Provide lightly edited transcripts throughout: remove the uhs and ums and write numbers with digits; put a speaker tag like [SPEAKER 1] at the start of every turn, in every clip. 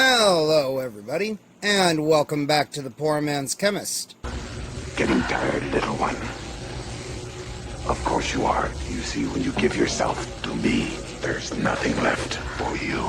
[SPEAKER 1] Hello everybody, and welcome back to the PoorMansChemist.
[SPEAKER 2] Getting tired, little one? Of course you are. You see, when you give yourself to me, there's nothing left for you.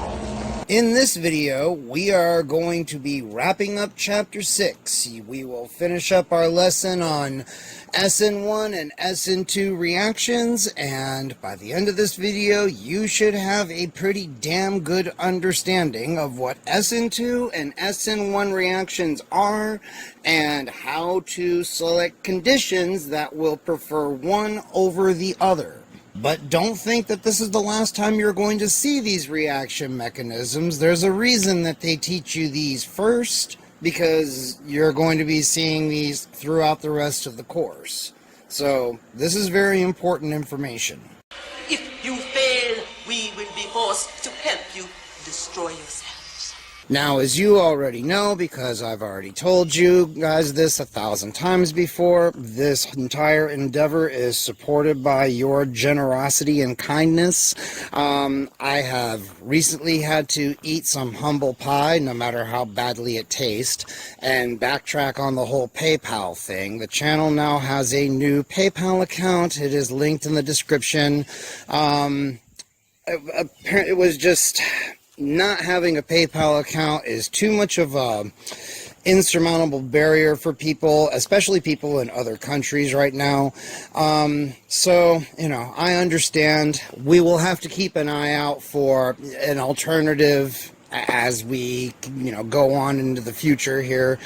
[SPEAKER 1] In this video, we are going to be wrapping up Chapter 6. We will finish up our lesson on Sn1 and Sn2 reactions, and by the end of this video, you should have a pretty damn good understanding of what Sn2 and Sn1 reactions are, and how to select conditions that will prefer one over the other. But don't think that this is the last time you're going to see these reaction mechanisms. There's a reason that they teach you these first, because you're going to be seeing these throughout the rest of the course. So, this is very important information.
[SPEAKER 3] If you fail, we will be forced to help you destroy yourselves.
[SPEAKER 1] Now, as you already know, because I've already told you guys this 1,000 times before, this entire endeavor is supported by your generosity and kindness. I have recently had to eat some humble pie, no matter how badly it tastes, and backtrack on the whole PayPal thing. The channel now has a new PayPal account. It is linked in the description. It was just... not having a PayPal account is too much of a insurmountable barrier for people, especially people in other countries right now. So, I understand. We will have to keep an eye out for an alternative as we, go on into the future here.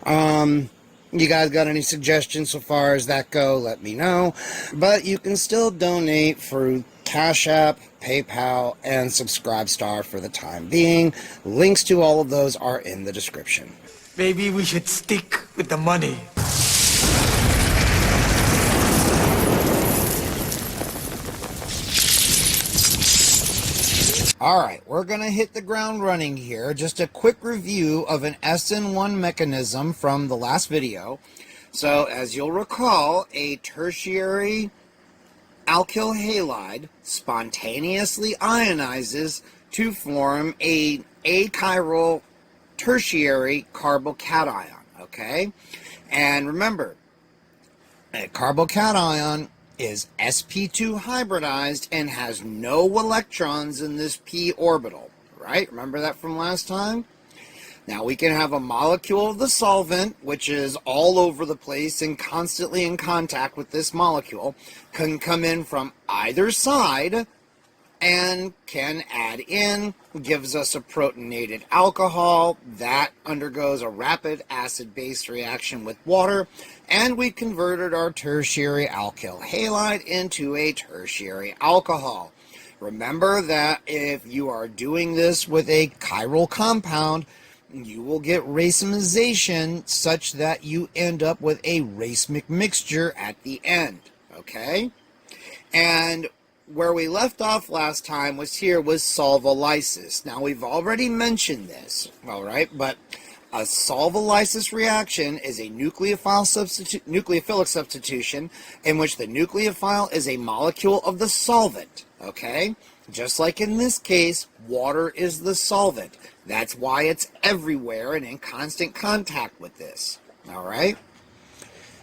[SPEAKER 1] You guys got any suggestions so far as that go, let me know. But you can still donate through CashApp, PayPal, and Subscribestar for the time being. Links to all of those are in the description.
[SPEAKER 4] Maybe we should stick with the money.
[SPEAKER 1] Alright, we're going to hit the ground running here. Just a quick review of an Sn1 mechanism from the last video. So, as you'll recall, a tertiary alkyl halide spontaneously ionizes to form a achiral tertiary carbocation, okay? And remember, a carbocation is sp2 hybridized and has no electrons in this p orbital, right? Remember that from last time? Now we can have a molecule of the solvent, which is all over the place and constantly in contact with this molecule, can come in from either side and can add in, gives us a protonated alcohol that undergoes a rapid acid-base reaction with water, and we converted our tertiary alkyl halide into a tertiary alcohol. Remember that if you are doing this with a chiral compound, you will get racemization such that you end up with a racemic mixture at the end, okay? And where we left off last time was solvolysis. Now, we've already mentioned this, all right? But a solvolysis reaction is a nucleophilic substitution in which the nucleophile is a molecule of the solvent, okay? Just like in this case, water is the solvent. That's why it's everywhere and in constant contact with this, all right?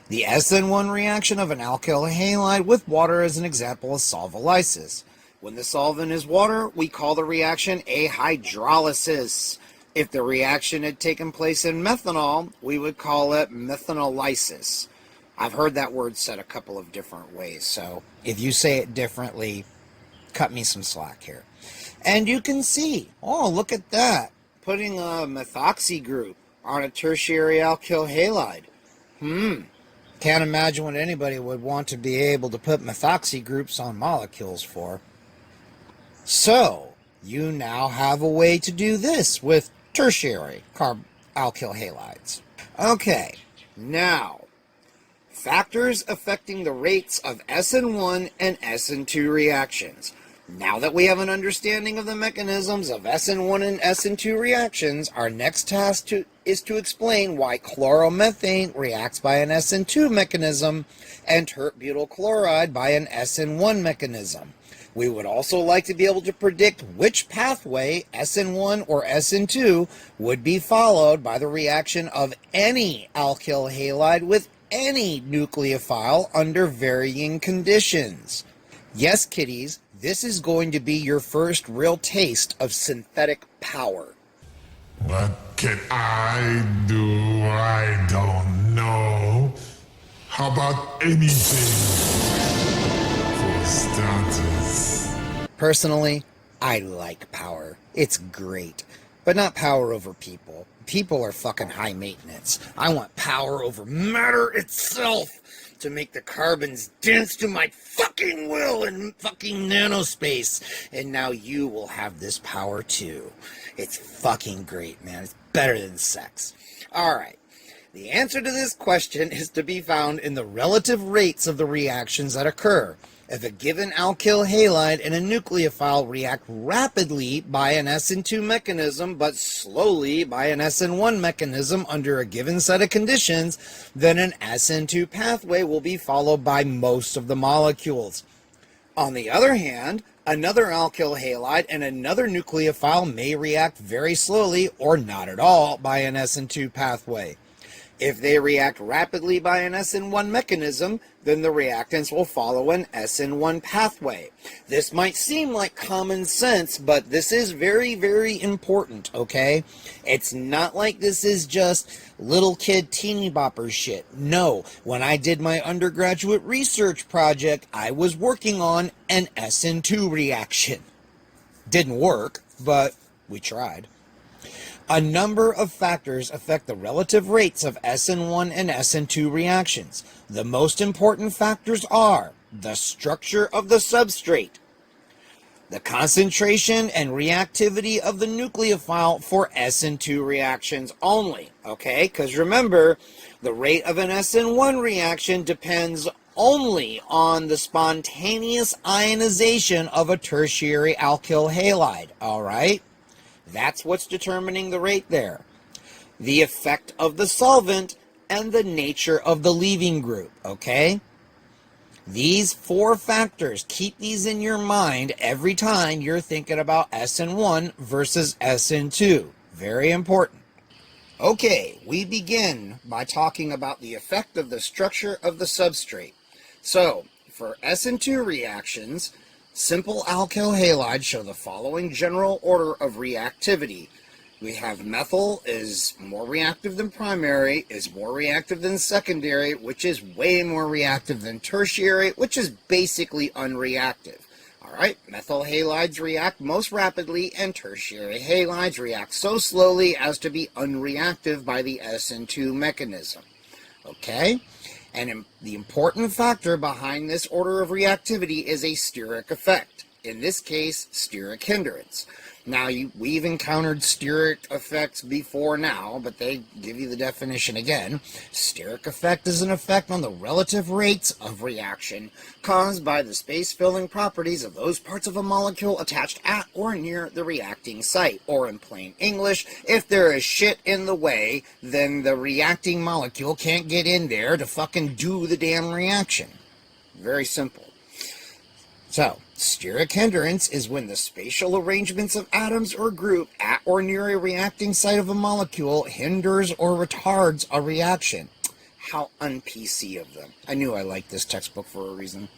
[SPEAKER 1] The Sn1 reaction of an alkyl halide with water is an example of solvolysis. When the solvent is water, we call the reaction a hydrolysis. If the reaction had taken place in methanol, we would call it methanolysis. I've heard that word said a couple of different ways, so if you say it differently, cut me some slack here. And you can see, oh, look at that, putting a methoxy group on a tertiary alkyl halide. Can't imagine what anybody would want to be able to put methoxy groups on molecules for. So, you now have a way to do this with tertiary alkyl halides. Okay, now, factors affecting the rates of Sn1 and Sn2 reactions. Now that we have an understanding of the mechanisms of Sn1 and Sn2 reactions, our next task is to explain why chloromethane reacts by an Sn2 mechanism and tert butyl chloride by an Sn1 mechanism. We would also like to be able to predict which pathway, Sn1 or Sn2, would be followed by the reaction of any alkyl halide with any nucleophile under varying conditions. Yes, kiddies, this is going to be your first real taste of synthetic power.
[SPEAKER 5] What can I do? I don't know. How about anything? For starters.
[SPEAKER 1] Personally, I like power. It's great. But not power over people. People are fucking high maintenance. I want power over matter itself to make the carbons dance to my fucking will in fucking nanospace. And now you will have this power too. It's fucking great, man. It's better than sex. Alright. The answer to this question is to be found in the relative rates of the reactions that occur. If a given alkyl halide and a nucleophile react rapidly by an Sn2 mechanism but slowly by an Sn1 mechanism under a given set of conditions, then an Sn2 pathway will be followed by most of the molecules. On the other hand, another alkyl halide and another nucleophile may react very slowly or not at all by an Sn2 pathway. If they react rapidly by an Sn1 mechanism, then the reactants will follow an Sn1 pathway. This might seem like common sense, but this is very, very important, okay? It's not like this is just little kid teeny bopper shit. No, when I did my undergraduate research project, I was working on an Sn2 reaction. Didn't work, but we tried. A number of factors affect the relative rates of Sn1 and Sn2 reactions. The most important factors are the structure of the substrate, the concentration and reactivity of the nucleophile for Sn2 reactions only, okay? Because remember, the rate of an Sn1 reaction depends only on the spontaneous ionization of a tertiary alkyl halide, all right? That's what's determining the rate there. The effect of the solvent and the nature of the leaving group, okay? These four factors, keep these in your mind every time you're thinking about Sn1 versus Sn2. Very important. Okay, we begin by talking about the effect of the structure of the substrate. So, for Sn2 reactions, simple alkyl halides show the following general order of reactivity. We have methyl is more reactive than primary, is more reactive than secondary, which is way more reactive than tertiary, which is basically unreactive. Alright, methyl halides react most rapidly, and tertiary halides react so slowly as to be unreactive by the Sn2 mechanism. Okay? And the important factor behind this order of reactivity is a steric effect. In this case, steric hindrance. Now, we've encountered steric effects before now, but they give you the definition again. Steric effect is an effect on the relative rates of reaction caused by the space-filling properties of those parts of a molecule attached at or near the reacting site. Or in plain English, if there is shit in the way, then the reacting molecule can't get in there to fucking do the damn reaction. Very simple. So, steric hindrance is when the spatial arrangements of atoms or group at or near a reacting site of a molecule hinders or retards a reaction. How un-PC of them. I knew I liked this textbook for a reason.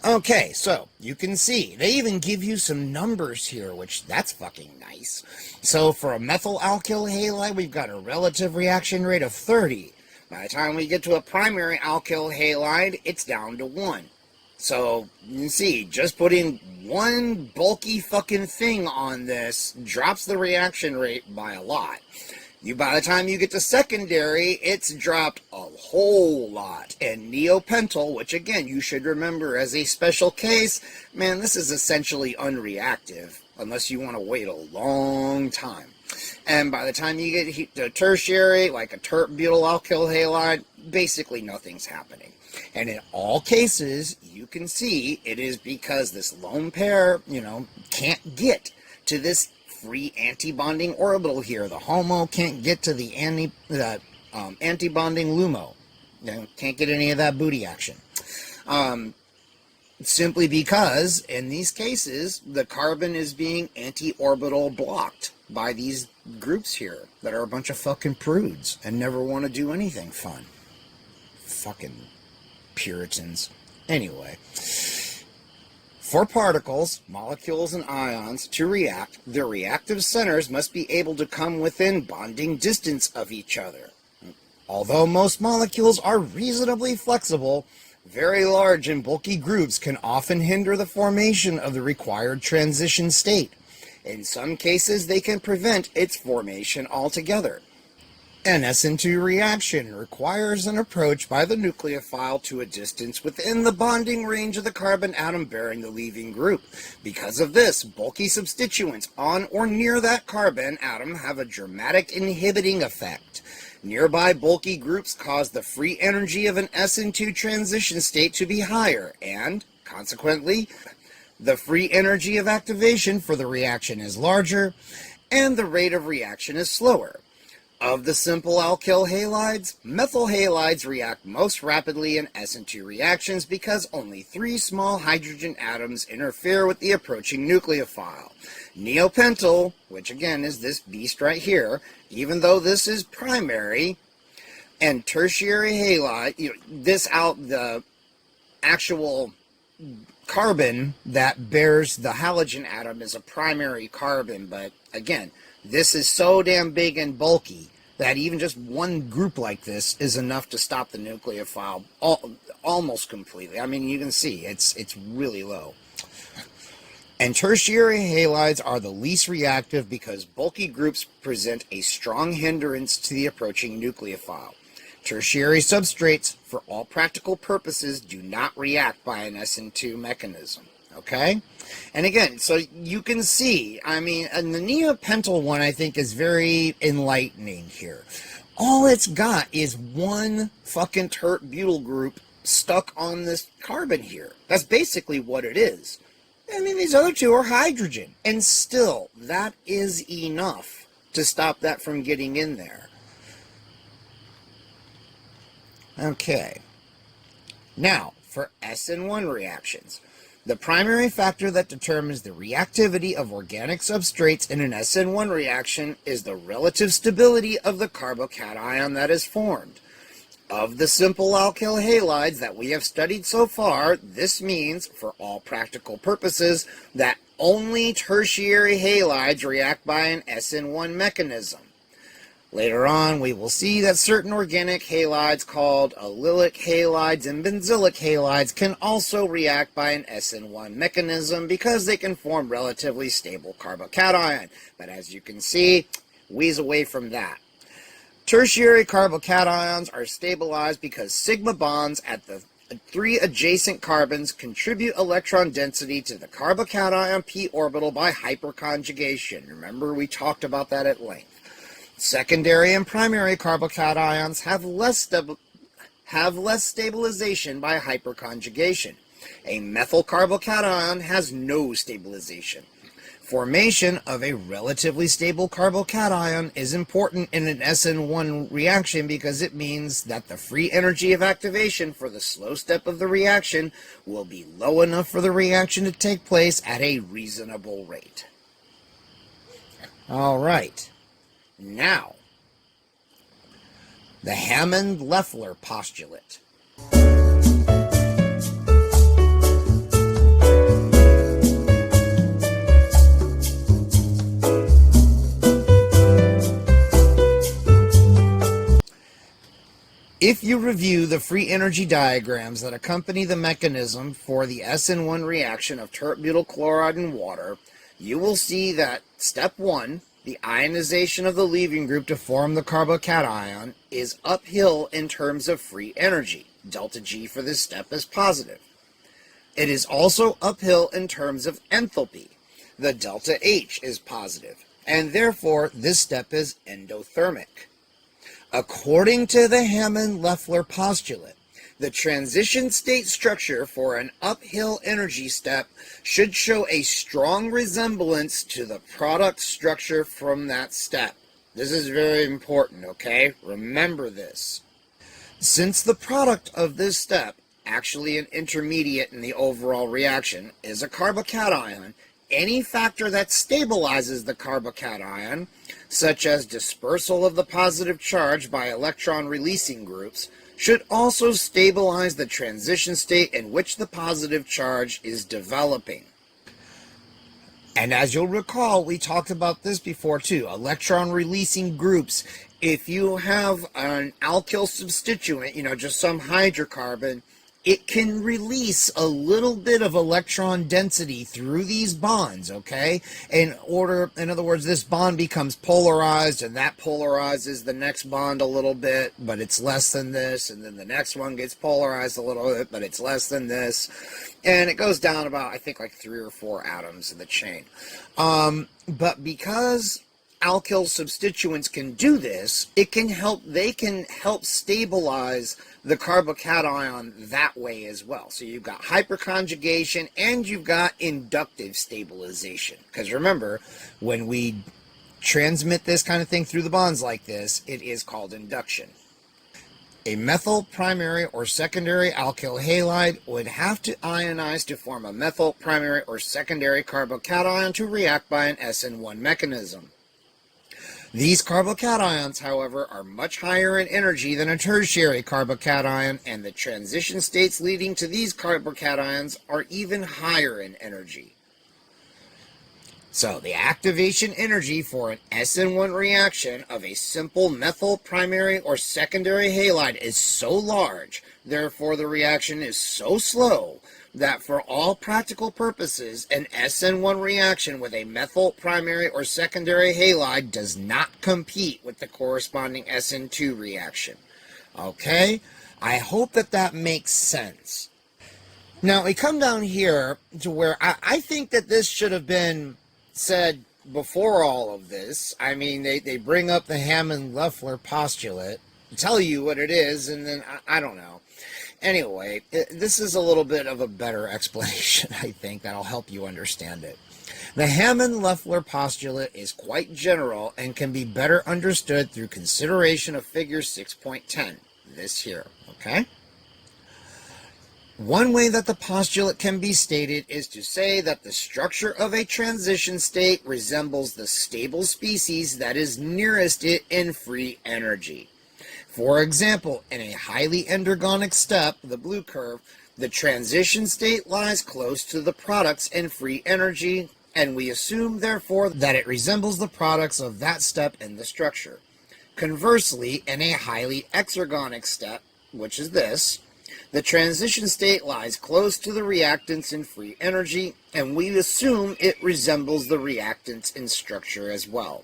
[SPEAKER 1] Okay, so, you can see, they even give you some numbers here, which, that's fucking nice. So, for a methyl alkyl halide, we've got a relative reaction rate of 30. By the time we get to a primary alkyl halide, it's down to 1. So, you can see, just putting one bulky fucking thing on this drops the reaction rate by a lot. By the time you get to secondary, it's dropped a whole lot. And neopentyl, which again, you should remember as a special case, man, this is essentially unreactive, unless you want to wait a long time. And by the time you get to tertiary, like a butyl alkyl halide, basically nothing's happening. And in all cases, you can see it is because this lone pair, can't get to this free antibonding orbital here. The HOMO can't get to the antibonding LUMO. Can't get any of that booty action. simply because in these cases the carbon is being anti-orbital blocked by these groups here that are a bunch of fucking prudes and never want to do anything fun. Fucking Puritans. Anyway, for particles, molecules, and ions to react, their reactive centers must be able to come within bonding distance of each other. Although most molecules are reasonably flexible, very large and bulky groups can often hinder the formation of the required transition state. In some cases, they can prevent its formation altogether. An Sn2 reaction requires an approach by the nucleophile to a distance within the bonding range of the carbon atom bearing the leaving group. Because of this, bulky substituents on or near that carbon atom have a dramatic inhibiting effect. Nearby bulky groups cause the free energy of an Sn2 transition state to be higher, and, consequently, the free energy of activation for the reaction is larger, and the rate of reaction is slower. Of the simple alkyl halides, methyl halides react most rapidly in Sn2 reactions because only 3 small hydrogen atoms interfere with the approaching nucleophile. Neopentyl, which again is this beast right here, even though this is primary, and tertiary halide, the actual carbon that bears the halogen atom is a primary carbon, but again, this is so damn big and bulky that even just one group like this is enough to stop the nucleophile almost completely. I mean, you can see it's really low. And tertiary halides are the least reactive because bulky groups present a strong hindrance to the approaching nucleophile. Tertiary substrates, for all practical purposes, do not react by an Sn2 mechanism. Okay? And again, so you can see, I mean, and the neopentyl one I think is very enlightening here. All it's got is one fucking tert butyl group stuck on this carbon here. That's basically what it is. I mean, these other two are hydrogen. And still, that is enough to stop that from getting in there. Okay. Now, for Sn1 reactions. The primary factor that determines the reactivity of organic substrates in an Sn1 reaction is the relative stability of the carbocation that is formed. Of the simple alkyl halides that we have studied so far, this means, for all practical purposes, that only tertiary halides react by an Sn1 mechanism. Later on, we will see that certain organic halides called allylic halides and benzylic halides can also react by an Sn1 mechanism because they can form relatively stable carbocation. But as you can see, wheeze away from that. Tertiary carbocations are stabilized because sigma bonds at the 3 adjacent carbons contribute electron density to the carbocation p orbital by hyperconjugation. Remember, we talked about that at length. Secondary and primary carbocations have less stabilization by hyperconjugation. A methyl carbocation has no stabilization. Formation of a relatively stable carbocation is important in an Sn1 reaction because it means that the free energy of activation for the slow step of the reaction will be low enough for the reaction to take place at a reasonable rate. All right. Now, the Hammond-Leffler postulate. If you review the free energy diagrams that accompany the mechanism for the Sn1 reaction of tert-butyl chloride and water, you will see that step 1, the ionization of the leaving group to form the carbocation, is uphill in terms of free energy. Delta G for this step is positive. It is also uphill in terms of enthalpy. The delta H is positive, and therefore this step is endothermic. According to the Hammond-Leffler postulate, the transition state structure for an uphill energy step should show a strong resemblance to the product structure from that step. This is very important, okay? Remember this. Since the product of this step actually an intermediate in the overall reaction, is a carbocation, any factor that stabilizes the carbocation, such as dispersal of the positive charge by electron-releasing groups, should also stabilize the transition state in which the positive charge is developing. And as you'll recall, we talked about this before too, electron-releasing groups. If you have an alkyl substituent, just some hydrocarbon, it can release a little bit of electron density through these bonds, okay? In other words, this bond becomes polarized, and that polarizes the next bond a little bit, but it's less than this, and then the next one gets polarized a little bit, but it's less than this, and it goes down about, I think, like 3 or 4 atoms in the chain. But because alkyl substituents can do this, they can help stabilize the carbocation that way as well. So you've got hyperconjugation and you've got inductive stabilization. Because remember, when we transmit this kind of thing through the bonds like this, it is called induction. A methyl primary or secondary alkyl halide would have to ionize to form a methyl primary or secondary carbocation to react by an Sn1 mechanism. These carbocations, however, are much higher in energy than a tertiary carbocation, and the transition states leading to these carbocations are even higher in energy. So, the activation energy for an Sn1 reaction of a simple methyl primary or secondary halide is so large, therefore the reaction is so slow, that for all practical purposes, an Sn1 reaction with a methyl primary or secondary halide does not compete with the corresponding Sn2 reaction. Okay? I hope that makes sense. Now, we come down here to where I think that this should have been said before all of this. I mean, they bring up the Hammond-Leffler postulate, tell you what it is, and then, I don't know. Anyway, this is a little bit of a better explanation, I think, that'll help you understand it. The Hammond-Leffler postulate is quite general and can be better understood through consideration of figure 6.10, this here, okay? One way that the postulate can be stated is to say that the structure of a transition state resembles the stable species that is nearest it in free energy. For example, in a highly endergonic step, the blue curve, the transition state lies close to the products in free energy, and we assume, therefore, that it resembles the products of that step in the structure. Conversely, in a highly exergonic step, which is this, the transition state lies close to the reactants in free energy, and we assume it resembles the reactants in structure as well.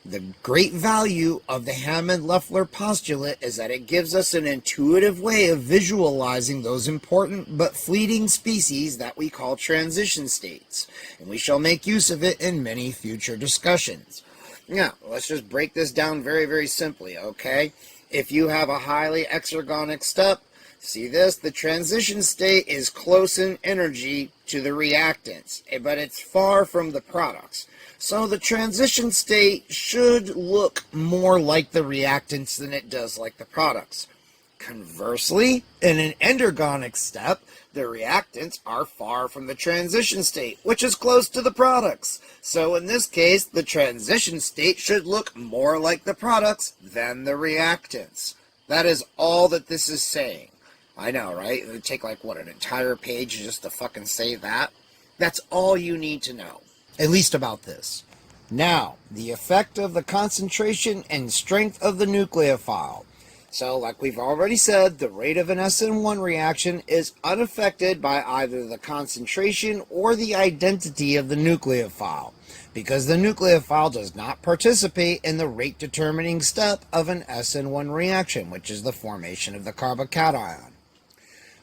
[SPEAKER 1] The great value of the Hammond-Leffler postulate is that it gives us an intuitive way of visualizing those important but fleeting species that we call transition states, and we shall make use of it in many future discussions. Now, let's just break this down very, very simply, okay? If you have a highly exergonic step, see this, the transition state is close in energy to the reactants, but it's far from the products. So the transition state should look more like the reactants than it does like the products. Conversely, in an endergonic step, the reactants are far from the transition state, which is close to the products. So in this case, the transition state should look more like the products than the reactants. That is all that this is saying. I know, right? It would take like, what, an entire page just to fucking say that? That's all you need to know. At least about this. Now, the effect of the concentration and strength of the nucleophile. So, like we've already said, the rate of an Sn1 reaction is unaffected by either the concentration or the identity of the nucleophile, because the nucleophile does not participate in the rate-determining step of an Sn1 reaction, which is the formation of the carbocation.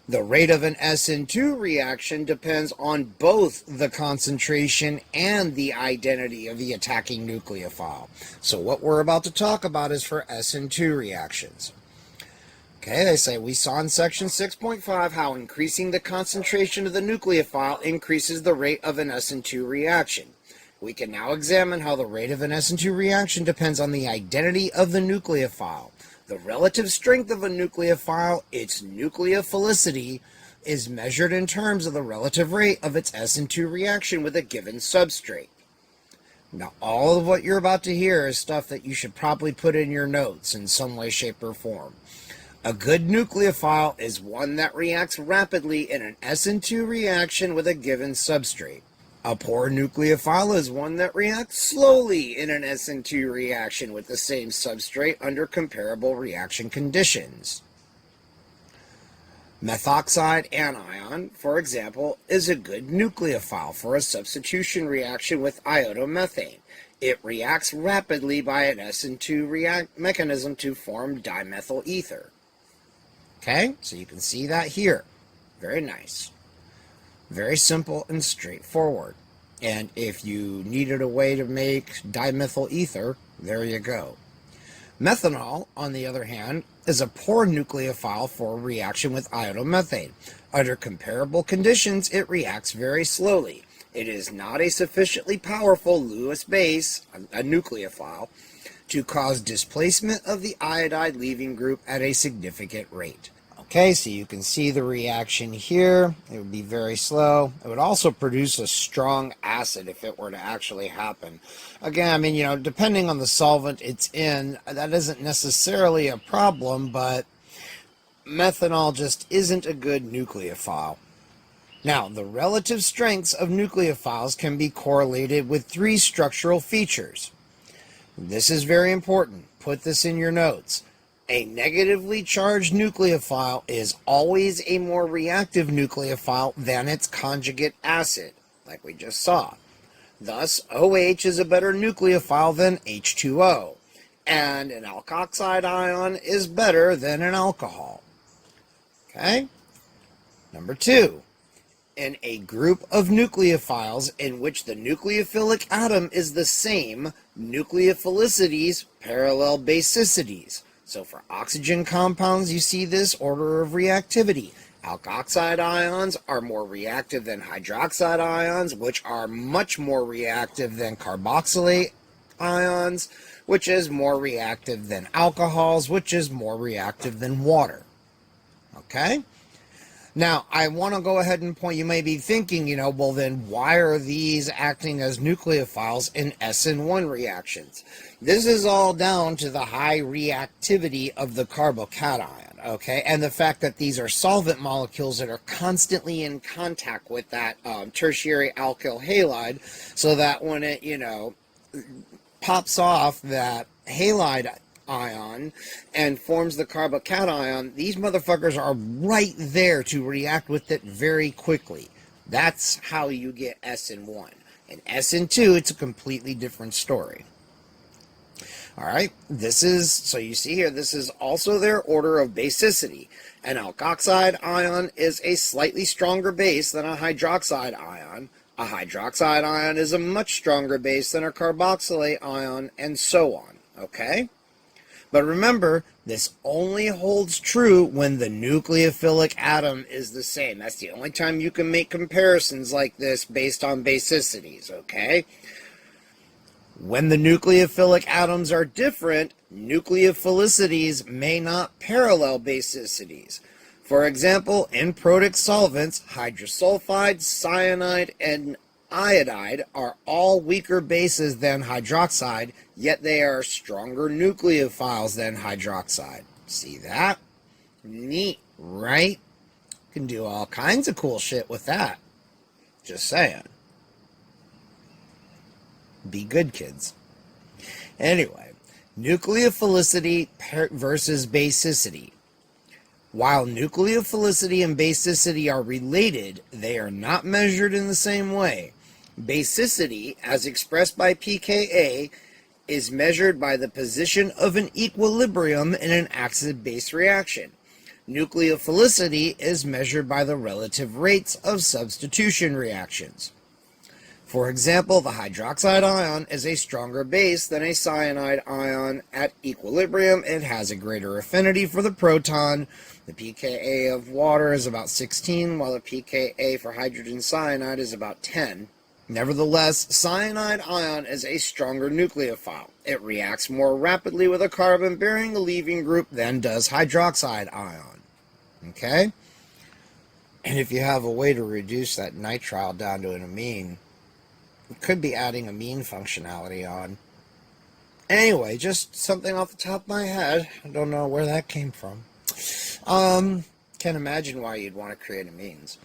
[SPEAKER 1] The rate of an Sn2 reaction depends on both the concentration and the identity of the attacking nucleophile. So what we're about to talk about is for Sn2 reactions. Okay, they say we saw in section 6.5 how increasing the concentration of the nucleophile increases the rate of an Sn2 reaction. We can now examine how the rate of an Sn2 reaction depends on the identity of the nucleophile. The relative strength of a nucleophile, its nucleophilicity, is measured in terms of the relative rate of its Sn2 reaction with a given substrate. Now, all of what you're about to hear is stuff that you should probably put in your notes in some way, shape, or form. A good nucleophile is one that reacts rapidly in an Sn2 reaction with a given substrate. A poor nucleophile is one that reacts slowly in an Sn2 reaction with the same substrate under comparable reaction conditions. Methoxide anion, for example, is a good nucleophile for a substitution reaction with iodomethane. It reacts rapidly by an Sn2 mechanism to form dimethyl ether. Okay, so you can see that here. Very nice. Very simple and straightforward. And if you needed a way to make dimethyl ether, there you go. Methanol, on the other hand, is a poor nucleophile for a reaction with iodomethane. Under comparable conditions, it reacts very slowly. It is not a sufficiently powerful Lewis base, a nucleophile, to cause displacement of the iodide leaving group at a significant rate. Okay, so you can see the reaction here. It would be very slow. It would also produce a strong acid if it were to actually happen. Again, I mean, you know, depending on the solvent it's in, that isn't necessarily a problem, but methanol just isn't a good nucleophile. Now, the relative strengths of nucleophiles can be correlated with 3 structural features. This is very important. Put this in your notes. A negatively charged nucleophile is always a more reactive nucleophile than its conjugate acid, like we just saw. Thus, OH is a better nucleophile than H2O, and an alkoxide ion is better than an alcohol. Okay? Number 2. In a group of nucleophiles in which the nucleophilic atom is the same, nucleophilicity parallel basicities. So for oxygen compounds, you see this order of reactivity. Alkoxide ions are more reactive than hydroxide ions, which are much more reactive than carboxylate ions, which is more reactive than alcohols, which is more reactive than water. Okay? Now, I want to go ahead and point, you may be thinking, you know, well then why are these acting as nucleophiles in Sn1 reactions? This is all down to the high reactivity of the carbocation, okay? And the fact that these are solvent molecules that are constantly in contact with that tertiary alkyl halide, so that when it, you know, pops off that halide ion and forms the carbocation, these motherfuckers are right there to react with it very quickly. That's how you get Sn1. In Sn2, it's a completely different story. Alright, this is, so you see here, this is also their order of basicity. An alkoxide ion is a slightly stronger base than a hydroxide ion. A hydroxide ion is a much stronger base than a carboxylate ion, and so on. Okay? But remember, this only holds true when the nucleophilic atom is the same. That's the only time you can make comparisons like this based on basicities, okay? When the nucleophilic atoms are different, nucleophilicity may not parallel basicities. For example, in protic solvents, hydrosulfide, cyanide, and iodide are all weaker bases than hydroxide, yet they are stronger nucleophiles than hydroxide. See that? Neat, right? Can do all kinds of cool shit with that. Just saying. Be good, kids. Anyway, nucleophilicity versus basicity. While nucleophilicity and basicity are related, they are not measured in the same way. Basicity, as expressed by pKa, is measured by the position of an equilibrium in an acid-base reaction. Nucleophilicity is measured by the relative rates of substitution reactions. For example, the hydroxide ion is a stronger base than a cyanide ion. At equilibrium, it has a greater affinity for the proton. The pKa of water is about 16, while the pKa for hydrogen cyanide is about 10. Nevertheless, cyanide ion is a stronger nucleophile. It reacts more rapidly with a carbon bearing the leaving group than does hydroxide ion. Okay? And if you have a way to reduce that nitrile down to an amine, you could be adding amine functionality on. Anyway, just something off the top of my head. I don't know where that came from. Can't imagine why you'd want to create amines.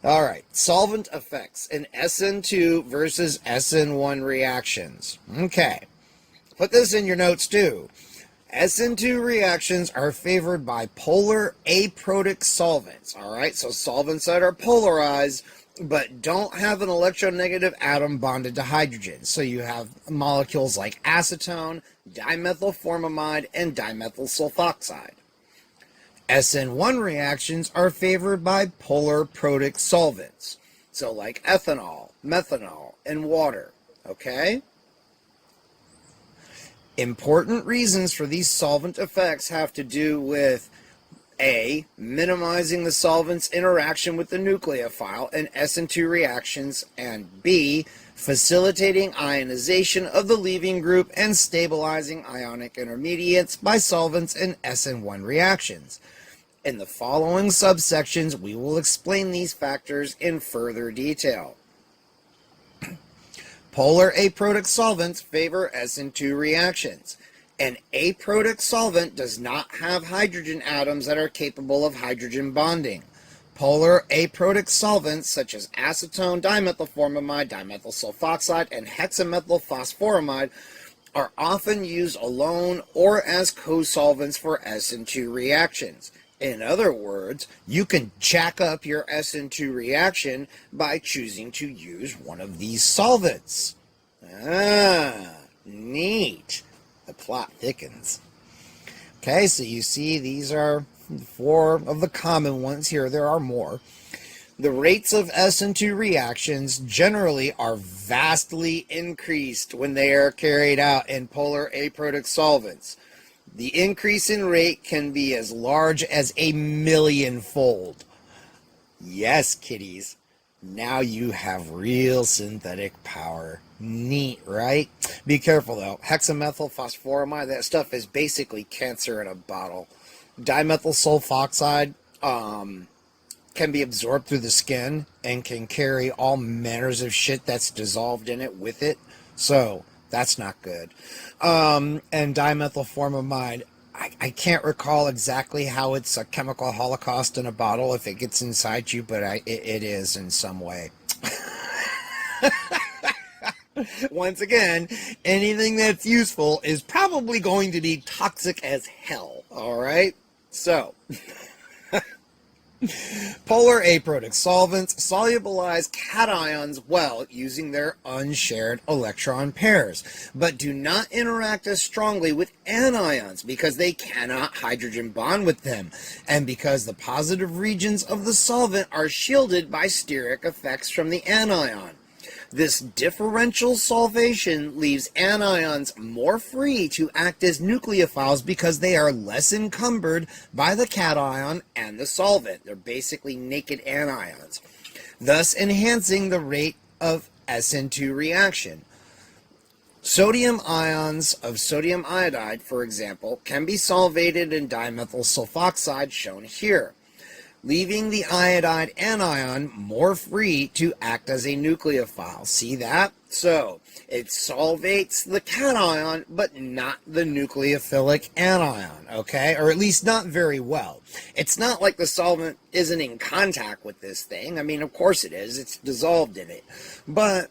[SPEAKER 1] All right, solvent effects in Sn2 versus Sn1 reactions. Okay, put this in your notes too. Sn2 reactions are favored by polar aprotic solvents. All right, so solvents that are polarized but don't have an electronegative atom bonded to hydrogen. So you have molecules like acetone, dimethylformamide, and dimethyl sulfoxide. Sn1 reactions are favored by polar protic solvents, so like ethanol, methanol, and water, okay? Important reasons for these solvent effects have to do with A, minimizing the solvent's interaction with the nucleophile in Sn2 reactions, and B, facilitating ionization of the leaving group and stabilizing ionic intermediates by solvents in Sn1 reactions. In the following subsections, we will explain these factors in further detail. Polar aprotic solvents favor Sn2 reactions. An aprotic solvent does not have hydrogen atoms that are capable of hydrogen bonding. Polar aprotic solvents such as acetone, dimethylformamide, dimethyl sulfoxide, and hexamethylphosphoramide are often used alone or as co-solvents for Sn2 reactions. In other words, you can jack up your Sn2 reaction by choosing to use one of these solvents. Ah, neat. The plot thickens. Okay, so you see these are 4 of the common ones here. There are more. The rates of Sn2 reactions generally are vastly increased when they are carried out in polar aprotic solvents. The increase in rate can be as large as 1,000,000-fold. Yes, kiddies. Now you have real synthetic power. Neat, right? Be careful, though. Hexamethylphosphoramide, that stuff is basically cancer in a bottle. Dimethyl sulfoxide can be absorbed through the skin and can carry all manners of shit that's dissolved in it with it. So that's not good. And dimethylformamide, I can't recall exactly how it's a chemical holocaust in a bottle if it gets inside you, but it is in some way. Once again, anything that's useful is probably going to be toxic as hell, all right? So, polar aprotic solvents solubilize cations well using their unshared electron pairs, but do not interact as strongly with anions because they cannot hydrogen bond with them, and because the positive regions of the solvent are shielded by steric effects from the anion. This differential solvation leaves anions more free to act as nucleophiles because they are less encumbered by the cation and the solvent. They're basically naked anions, thus enhancing the rate of Sn2 reaction. Sodium ions of sodium iodide, for example, can be solvated in dimethyl sulfoxide, shown here, leaving the iodide anion more free to act as a nucleophile. See that? So, it solvates the cation, but not the nucleophilic anion, okay? Or at least not very well. It's not like the solvent isn't in contact with this thing. I mean, of course it is. It's dissolved in it. But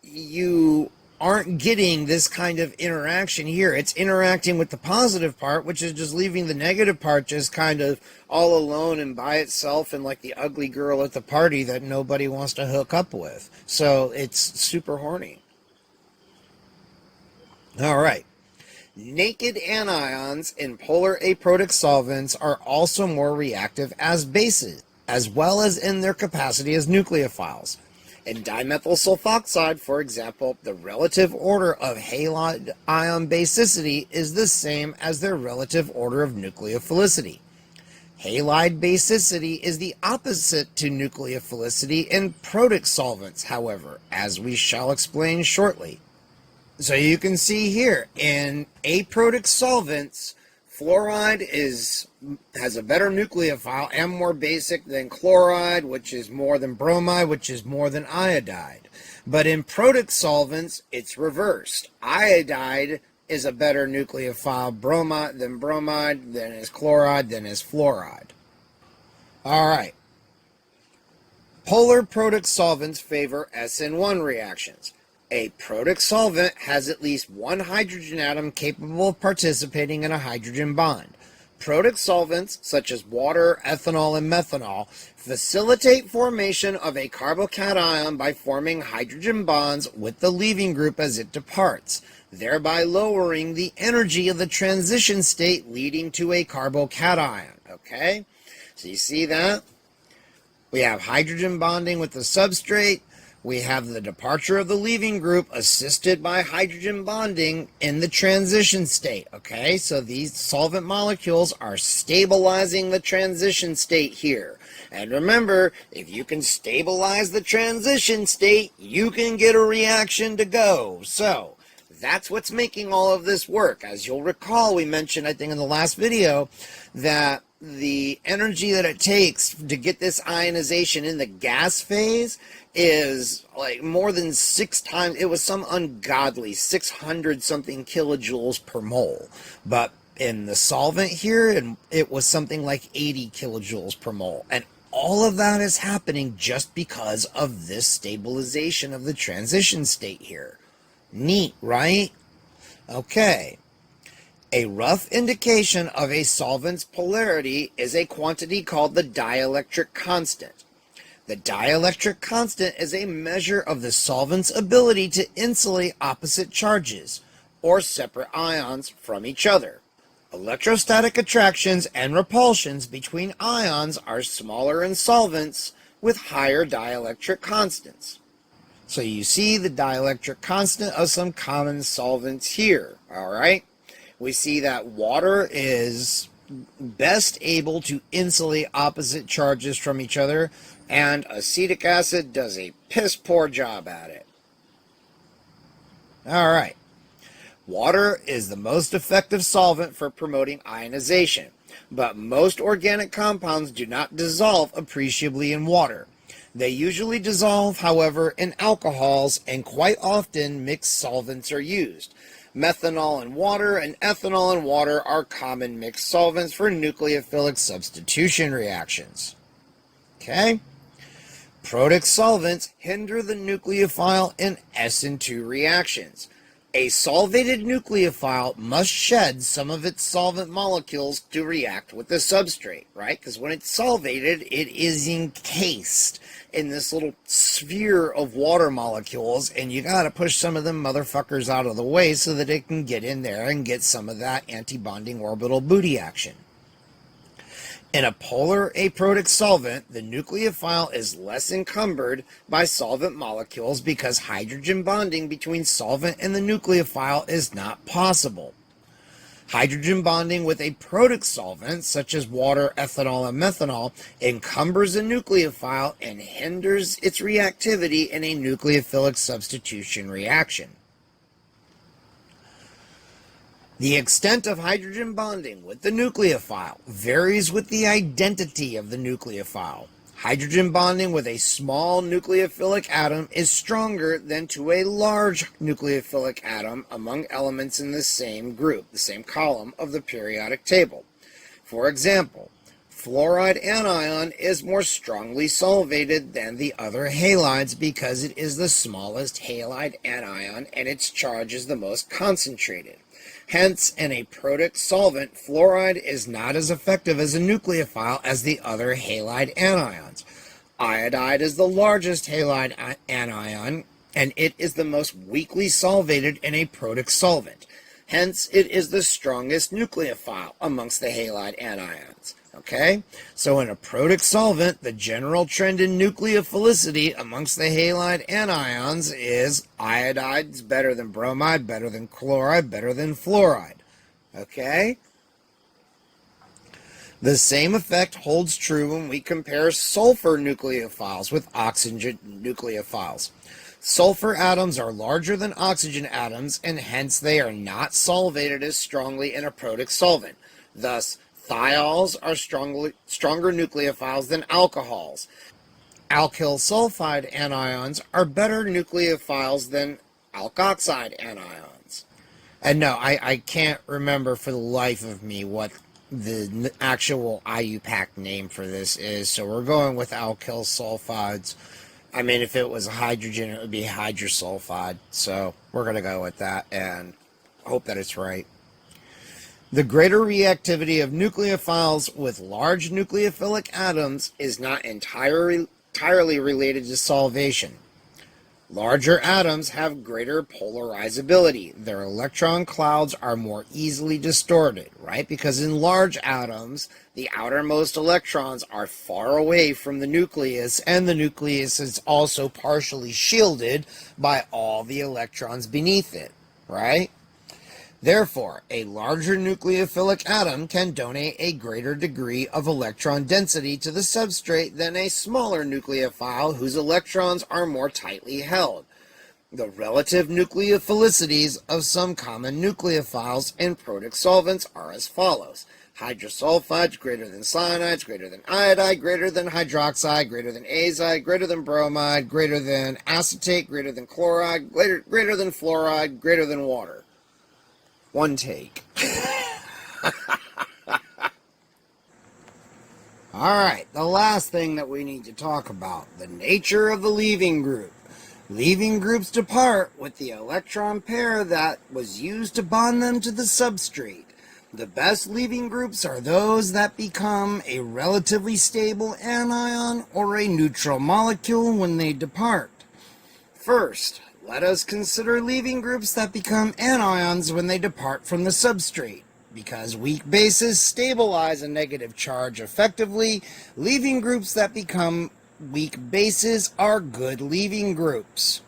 [SPEAKER 1] you aren't getting this kind of interaction here. It's interacting with the positive part, which is just leaving the negative part just kind of all alone and by itself and like the ugly girl at the party that nobody wants to hook up with. So it's super horny. All right. Naked anions in polar aprotic solvents are also more reactive as bases, as well as in their capacity as nucleophiles. In dimethyl sulfoxide, for example, the relative order of halide ion basicity is the same as their relative order of nucleophilicity. Halide basicity is the opposite to nucleophilicity in protic solvents, however, as we shall explain shortly. So you can see here, in aprotic solvents, fluoride has a better nucleophile and more basic than chloride, which is more than bromide, which is more than iodide. But in protic solvents, it's reversed. Iodide is a better nucleophile than bromide, then is chloride, then is fluoride. All right. Polar protic solvents favor Sn1 reactions. A protic solvent has at least one hydrogen atom capable of participating in a hydrogen bond. Protic solvents, such as water, ethanol, and methanol, facilitate formation of a carbocation by forming hydrogen bonds with the leaving group as it departs, thereby lowering the energy of the transition state, leading to a carbocation. Okay? So you see that? We have hydrogen bonding with the substrate. We have the departure of the leaving group assisted by hydrogen bonding in the transition state. Okay, so these solvent molecules are stabilizing the transition state here. And remember, if you can stabilize the transition state, you can get a reaction to go. So that's what's making all of this work. As you'll recall, we mentioned, I think in the last video, that the energy that it takes to get this ionization in the gas phase is like more than 6 times. It was some ungodly 600 something kilojoules per mole, but in the solvent here it was something like 80 kilojoules per mole, and all of that is happening just because of this stabilization of the transition state here. Neat, right? Okay. A rough indication of a solvent's polarity is a quantity called the dielectric constant. The dielectric constant is a measure of the solvent's ability to insulate opposite charges, or separate ions, from each other. Electrostatic attractions and repulsions between ions are smaller in solvents with higher dielectric constants. So you see the dielectric constant of some common solvents here, all right? We see that water is best able to insulate opposite charges from each other, and acetic acid does a piss poor job at it. All right. Water is the most effective solvent for promoting ionization, but most organic compounds do not dissolve appreciably in water. They usually dissolve, however, in alcohols, and quite often mixed solvents are used. Methanol and water and ethanol and water are common mixed solvents for nucleophilic substitution reactions. Okay? Protic solvents hinder the nucleophile in Sn2 reactions. A solvated nucleophile must shed some of its solvent molecules to react with the substrate, right? Because when it's solvated, it is encased in this little sphere of water molecules, and you got to push some of them motherfuckers out of the way so that it can get in there and get some of that antibonding orbital booty action. In a polar aprotic solvent, the nucleophile is less encumbered by solvent molecules because hydrogen bonding between solvent and the nucleophile is not possible. Hydrogen bonding with a protic solvent, such as water, ethanol, and methanol, encumbers a nucleophile and hinders its reactivity in a nucleophilic substitution reaction. The extent of hydrogen bonding with the nucleophile varies with the identity of the nucleophile. Hydrogen bonding with a small nucleophilic atom is stronger than to a large nucleophilic atom among elements in the same group, the same column of the periodic table. For example, fluoride anion is more strongly solvated than the other halides because it is the smallest halide anion and its charge is the most concentrated. Hence, in a protic solvent, fluoride is not as effective as a nucleophile as the other halide anions. Iodide is the largest halide anion, and it is the most weakly solvated in a protic solvent. Hence, it is the strongest nucleophile amongst the halide anions. Okay? So in a protic solvent, the general trend in nucleophilicity amongst the halide anions is iodide's better than bromide, better than chloride, better than fluoride. Okay? The same effect holds true when we compare sulfur nucleophiles with oxygen nucleophiles. Sulfur atoms are larger than oxygen atoms, and hence they are not solvated as strongly in a protic solvent. Thus, thiols are stronger nucleophiles than alcohols. Alkyl sulfide anions are better nucleophiles than alkoxide anions. And no, I can't remember for the life of me what the actual IUPAC name for this is, so we're going with alkyl sulfides. I mean, if it was hydrogen, it would be hydrosulfide, so we're going to go with that and hope that it's right. The greater reactivity of nucleophiles with large nucleophilic atoms is not entirely related to solvation. Larger atoms have greater polarizability. Their electron clouds are more easily distorted, right? Because in large atoms, the outermost electrons are far away from the nucleus, and the nucleus is also partially shielded by all the electrons beneath it, right? Therefore, a larger nucleophilic atom can donate a greater degree of electron density to the substrate than a smaller nucleophile whose electrons are more tightly held. The relative nucleophilicity of some common nucleophiles in protic solvents are as follows. Hydrosulfides greater than cyanides, greater than iodide, greater than hydroxide, greater than azide, greater than bromide, greater than acetate, greater than chloride, greater than fluoride, greater than water. One take. Alright, the last thing that we need to talk about, the nature of the leaving group. Leaving groups depart with the electron pair that was used to bond them to the substrate. The best leaving groups are those that become a relatively stable anion or a neutral molecule when they depart. First, let us consider leaving groups that become anions when they depart from the substrate. Because weak bases stabilize a negative charge effectively, leaving groups that become weak bases are good leaving groups.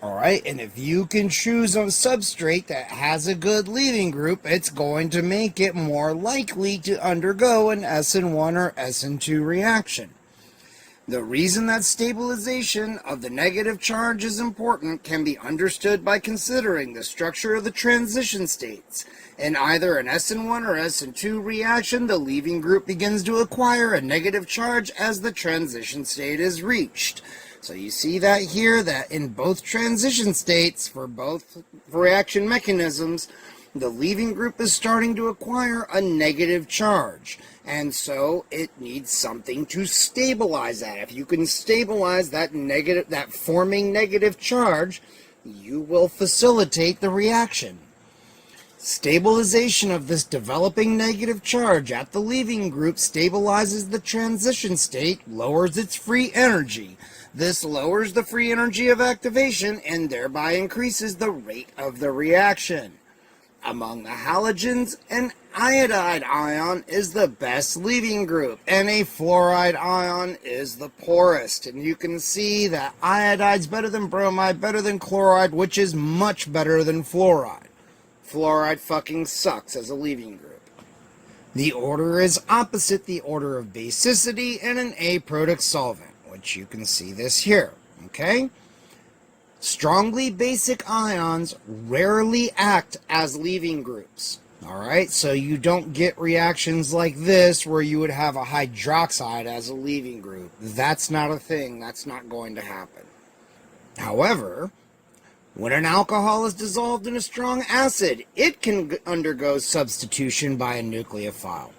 [SPEAKER 1] Alright, and if you can choose a substrate that has a good leaving group, it's going to make it more likely to undergo an Sn1 or Sn2 reaction. The reason that stabilization of the negative charge is important can be understood by considering the structure of the transition states. In either an Sn1 or Sn2 reaction, the leaving group begins to acquire a negative charge as the transition state is reached. So you see that here, that in both transition states, for both reaction mechanisms, the leaving group is starting to acquire a negative charge. And so it needs something to stabilize that. If you can stabilize that forming negative charge, you will facilitate the reaction. Stabilization of this developing negative charge at the leaving group stabilizes the transition state, lowers its free energy. This lowers the free energy of activation and thereby increases the rate of the reaction. Among the halogens, an iodide ion is the best leaving group, and a fluoride ion is the poorest. And you can see that iodide's better than bromide, better than chloride, which is much better than fluoride. Fluoride fucking sucks as a leaving group. The order is opposite the order of basicity in an aprotic solvent, which you can see this here, okay? Strongly basic ions rarely act as leaving groups. Alright, so you don't get reactions like this where you would have a hydroxide as a leaving group. That's not a thing. That's not going to happen. However, when an alcohol is dissolved in a strong acid, it can undergo substitution by a nucleophile.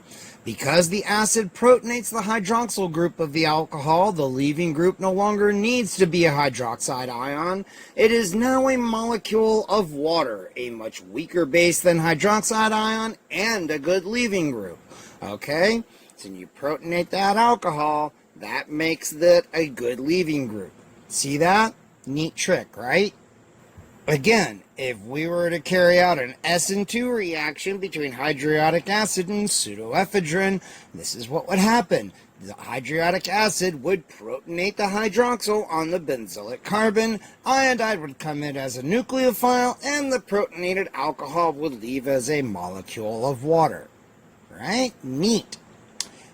[SPEAKER 1] Because the acid protonates the hydroxyl group of the alcohol, the leaving group no longer needs to be a hydroxide ion. It is now a molecule of water, a much weaker base than hydroxide ion, and a good leaving group. Okay? So when you protonate that alcohol, that makes it a good leaving group. See that? Neat trick, right? Again, if we were to carry out an Sn2 reaction between hydriodic acid and pseudoephedrine, this is what would happen. The hydriodic acid would protonate the hydroxyl on the benzoic carbon, iodide would come in as a nucleophile, and the protonated alcohol would leave as a molecule of water. Right? Neat.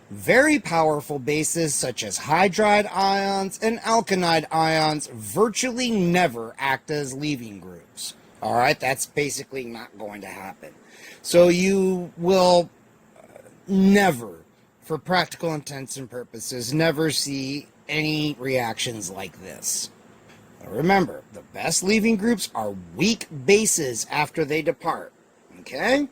[SPEAKER 1] Very powerful bases such as hydride ions and alkanide ions virtually never act as leaving groups. Alright, that's basically not going to happen. So you will never, for practical intents and purposes, never see any reactions like this. Now remember, the best leaving groups are weak bases after they depart. Okay?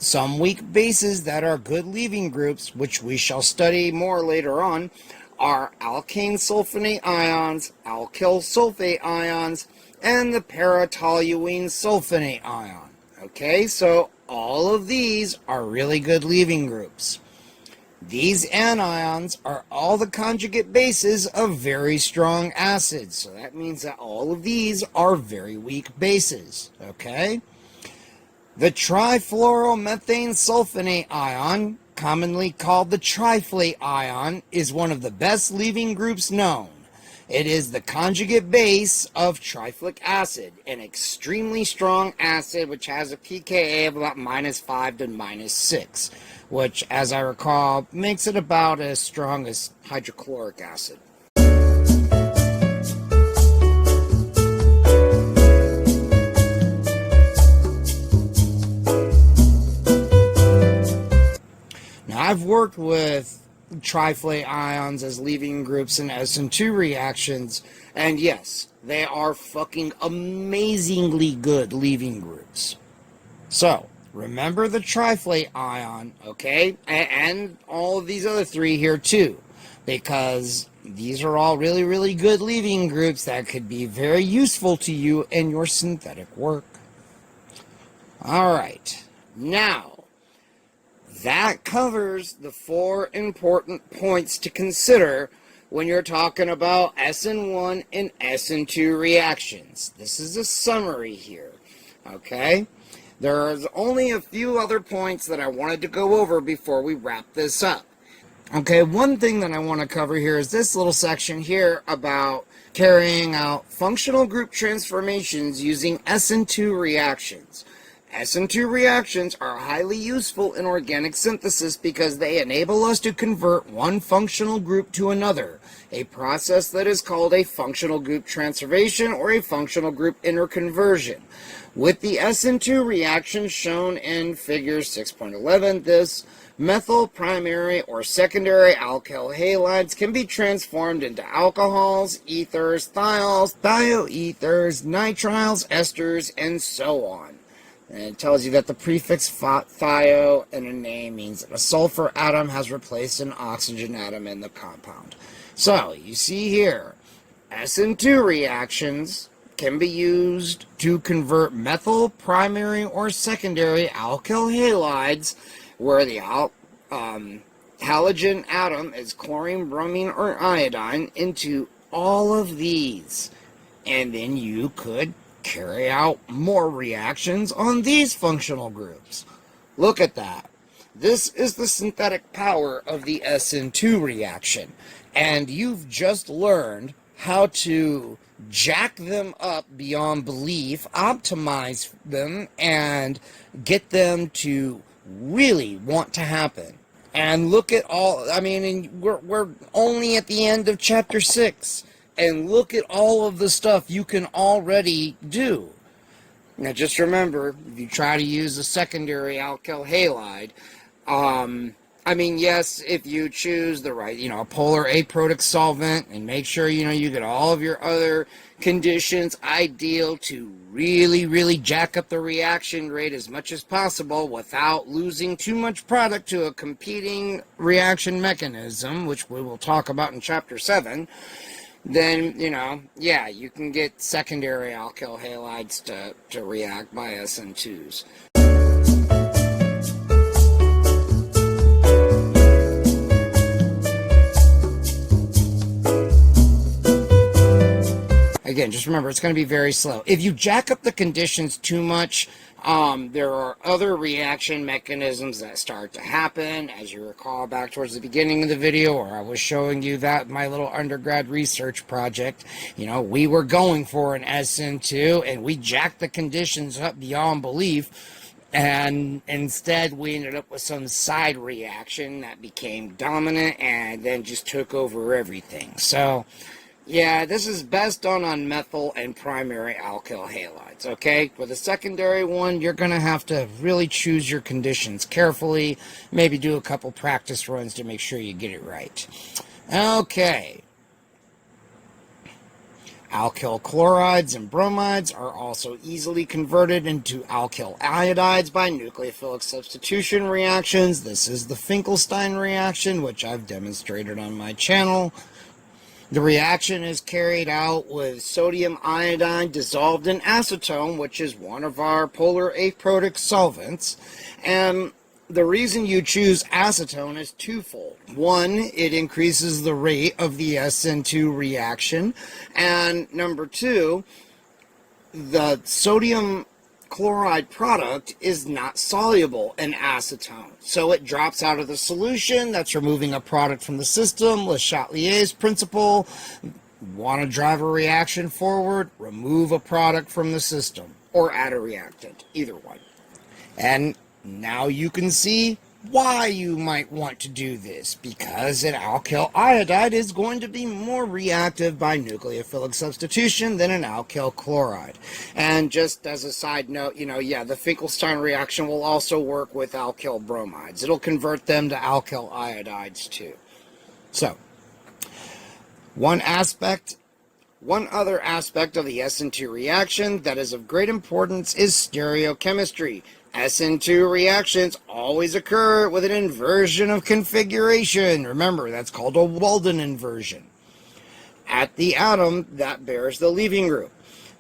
[SPEAKER 1] Some weak bases that are good leaving groups, which we shall study more later on, are alkane sulfonate ions, alkyl sulfate ions, and the para-toluene sulfonate ion. Okay, so all of these are really good leaving groups. These anions are all the conjugate bases of very strong acids, so that means that all of these are very weak bases. Okay? The trifluoromethane sulfonate ion, commonly called the triflate ion, is one of the best leaving groups known. It is the conjugate base of triflic acid, an extremely strong acid which has a pKa of about -5 to -6, which, as I recall, makes it about as strong as hydrochloric acid. I've worked with triflate ions as leaving groups in Sn2 reactions, and yes, they are fucking amazingly good leaving groups. So, remember the triflate ion, okay? And all of these other three here too, because these are all really, really good leaving groups that could be very useful to you in your synthetic work. Alright, now, that covers the 4 important points to consider when you're talking about Sn1 and Sn2 reactions. This is a summary here, okay? There's only a few other points that I wanted to go over before we wrap this up. Okay, one thing that I want to cover here is this little section here about carrying out functional group transformations using Sn2 reactions. Sn2 reactions are highly useful in organic synthesis because they enable us to convert one functional group to another, a process that is called a functional group transformation or a functional group interconversion. With the Sn2 reactions shown in figure 6.11, this methyl primary or secondary alkyl halides can be transformed into alcohols, ethers, thiols, thioethers, nitriles, esters, and so on. And it tells you that the prefix thio in a name means that a sulfur atom has replaced an oxygen atom in the compound. So, you see here, Sn2 reactions can be used to convert methyl primary or secondary alkyl halides, where the halogen atom is chlorine, bromine, or iodine, into all of these. And then you could carry out more reactions on these functional groups. Look at that. This is the synthetic power of the Sn2 reaction. And you've just learned how to jack them up beyond belief, optimize them, and get them to really want to happen. And look at all, I mean, we're only at the end of chapter 6. And look at all of the stuff you can already do. Now just remember, if you try to use a secondary alkyl halide, I mean, yes, if you choose the right, a polar aprotic solvent, and make sure, you get all of your other conditions ideal to really, really jack up the reaction rate as much as possible without losing too much product to a competing reaction mechanism, which we will talk about in chapter 7. Then, yeah, you can get secondary alkyl halides to react by Sn2s. Again, just remember, it's going to be very slow. If you jack up the conditions too much, there are other reaction mechanisms that start to happen. As you recall back towards the beginning of the video, where I was showing you that my little undergrad research project, we were going for an Sn2, and we jacked the conditions up beyond belief. And instead, we ended up with some side reaction that became dominant and then just took over everything. So, yeah, this is best done on methyl and primary alkyl halides, okay? For the secondary one, you're going to have to really choose your conditions carefully. Maybe do a couple practice runs to make sure you get it right. Okay. Alkyl chlorides and bromides are also easily converted into alkyl iodides by nucleophilic substitution reactions. This is the Finkelstein reaction, which I've demonstrated on my channel. The reaction is carried out with sodium iodide dissolved in acetone, which is one of our polar aprotic solvents. And the reason you choose acetone is twofold. One, it increases the rate of the Sn2 reaction. And number two, the sodium chloride product is not soluble in acetone. So it drops out of the solution. That's removing a product from the system. Le Chatelier's principle. Want to drive a reaction forward? Remove a product from the system. Or add a reactant. Either one. And now you can see why you might want to do this, because an alkyl iodide is going to be more reactive by nucleophilic substitution than an alkyl chloride. And just as a side note, the Finkelstein reaction will also work with alkyl bromides. It'll convert them to alkyl iodides too. So, one other aspect of the Sn2 reaction that is of great importance is stereochemistry. Sn2 reactions always occur with an inversion of configuration. Remember, that's called a Walden inversion at the atom that bears the leaving group.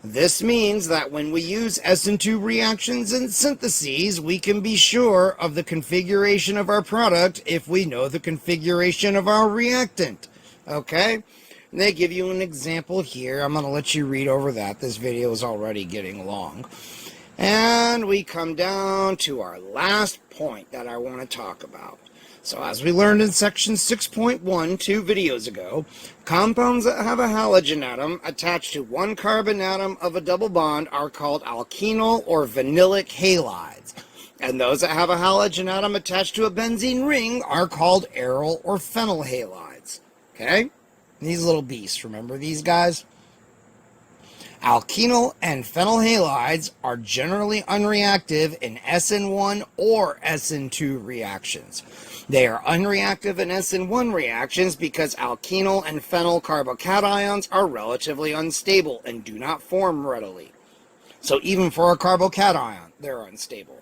[SPEAKER 1] This means that when we use Sn2 reactions in syntheses, we can be sure of the configuration of our product if we know the configuration of our reactant. Okay? And they give you an example here. I'm going to let you read over that. This video is already getting long. And we come down to our last point that I want to talk about. So as we learned in section 6.1 2 videos ago, compounds that have a halogen atom attached to one carbon atom of a double bond are called alkenyl or vinylic halides. And those that have a halogen atom attached to a benzene ring are called aryl or phenyl halides. Okay? These little beasts, remember these guys? Alkenyl and phenyl halides are generally unreactive in Sn1 or Sn2 reactions. They are unreactive in Sn1 reactions because alkenyl and phenyl carbocations are relatively unstable and do not form readily. So even for a carbocation, they're unstable.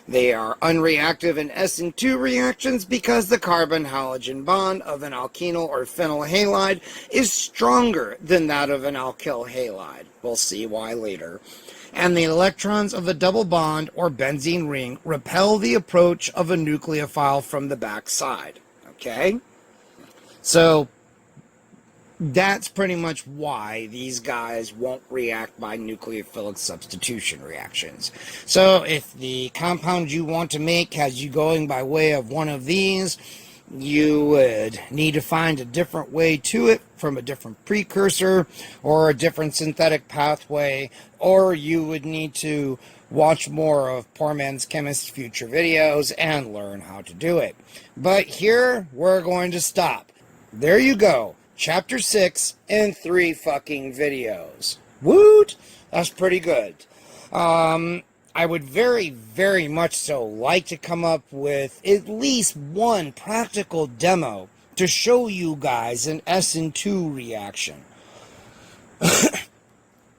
[SPEAKER 1] They are unreactive in Sn2 reactions because the carbon-halogen bond of an alkenyl or phenyl halide is stronger than that of an alkyl halide. We'll see why later. And the electrons of the double bond or benzene ring repel the approach of a nucleophile from the back side. Okay? So that's pretty much why these guys won't react by nucleophilic substitution reactions. So if the compound you want to make has you going by way of one of these, you would need to find a different way to it from a different precursor or a different synthetic pathway, or you would need to watch more of PoorMansChemist's future videos and learn how to do it. But here we're going to stop. There you go. Chapter 6 in 3 fucking videos. Woot! That's pretty good. I would very, very much so like to come up with at least one practical demo to show you guys an Sn2 reaction.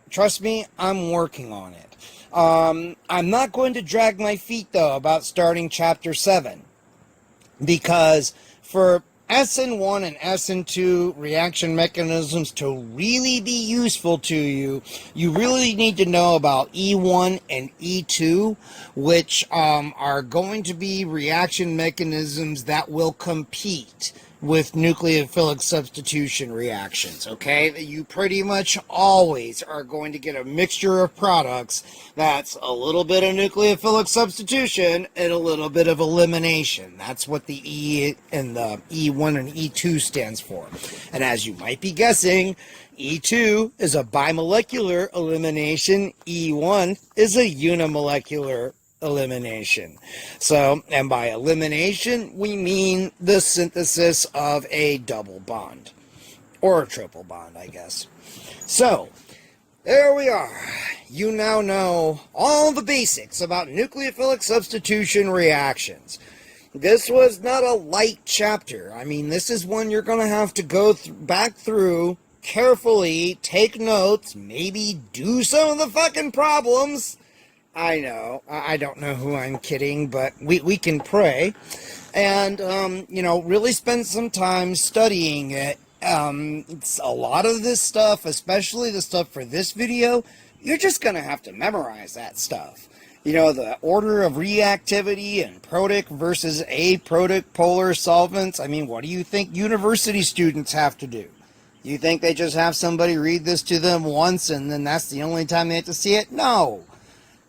[SPEAKER 1] Trust me, I'm working on it. I'm not going to drag my feet, though, about starting Chapter 7. Because for Sn1 and Sn2 reaction mechanisms to really be useful to you, you really need to know about E1 and E2, which are going to be reaction mechanisms that will compete with nucleophilic substitution reactions, okay? You pretty much always are going to get a mixture of products that's a little bit of nucleophilic substitution and a little bit of elimination. That's what the E and the E1 and E2 stands for. And as you might be guessing, E2 is a bimolecular elimination, E1 is a unimolecular elimination. So, and by elimination, we mean the synthesis of a double bond. Or a triple bond, I guess. So, there we are. You now know all the basics about nucleophilic substitution reactions. This was not a light chapter. I mean, this is one you're going to have to go back through carefully, take notes, maybe do some of the fucking problems. I know. I don't know who I'm kidding, but we can pray. And, you know, really spend some time studying it. It's a lot of this stuff, especially the stuff for this video, you're just going to have to memorize that stuff. You know, the order of reactivity and protic versus aprotic polar solvents. I mean, what do you think university students have to do? You think they just have somebody read this to them once and then that's the only time they have to see it? No.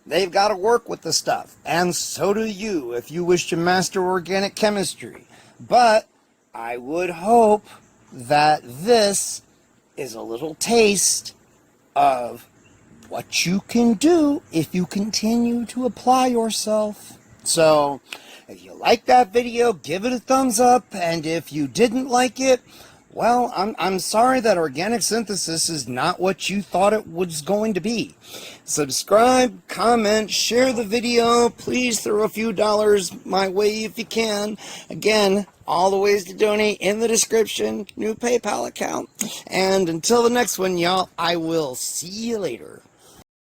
[SPEAKER 1] They've got to work with the stuff. And so do you if you wish to master organic chemistry. But I would hope that this is a little taste of what you can do if you continue to apply yourself. So, if you like that video, give it a thumbs up, and if you didn't like it, well, I'm sorry that organic synthesis is not what you thought it was going to be. Subscribe, comment, share the video. Please throw a few dollars my way if you can. Again, all the ways to donate in the description, new PayPal account. And until the next one, y'all, I will see you later.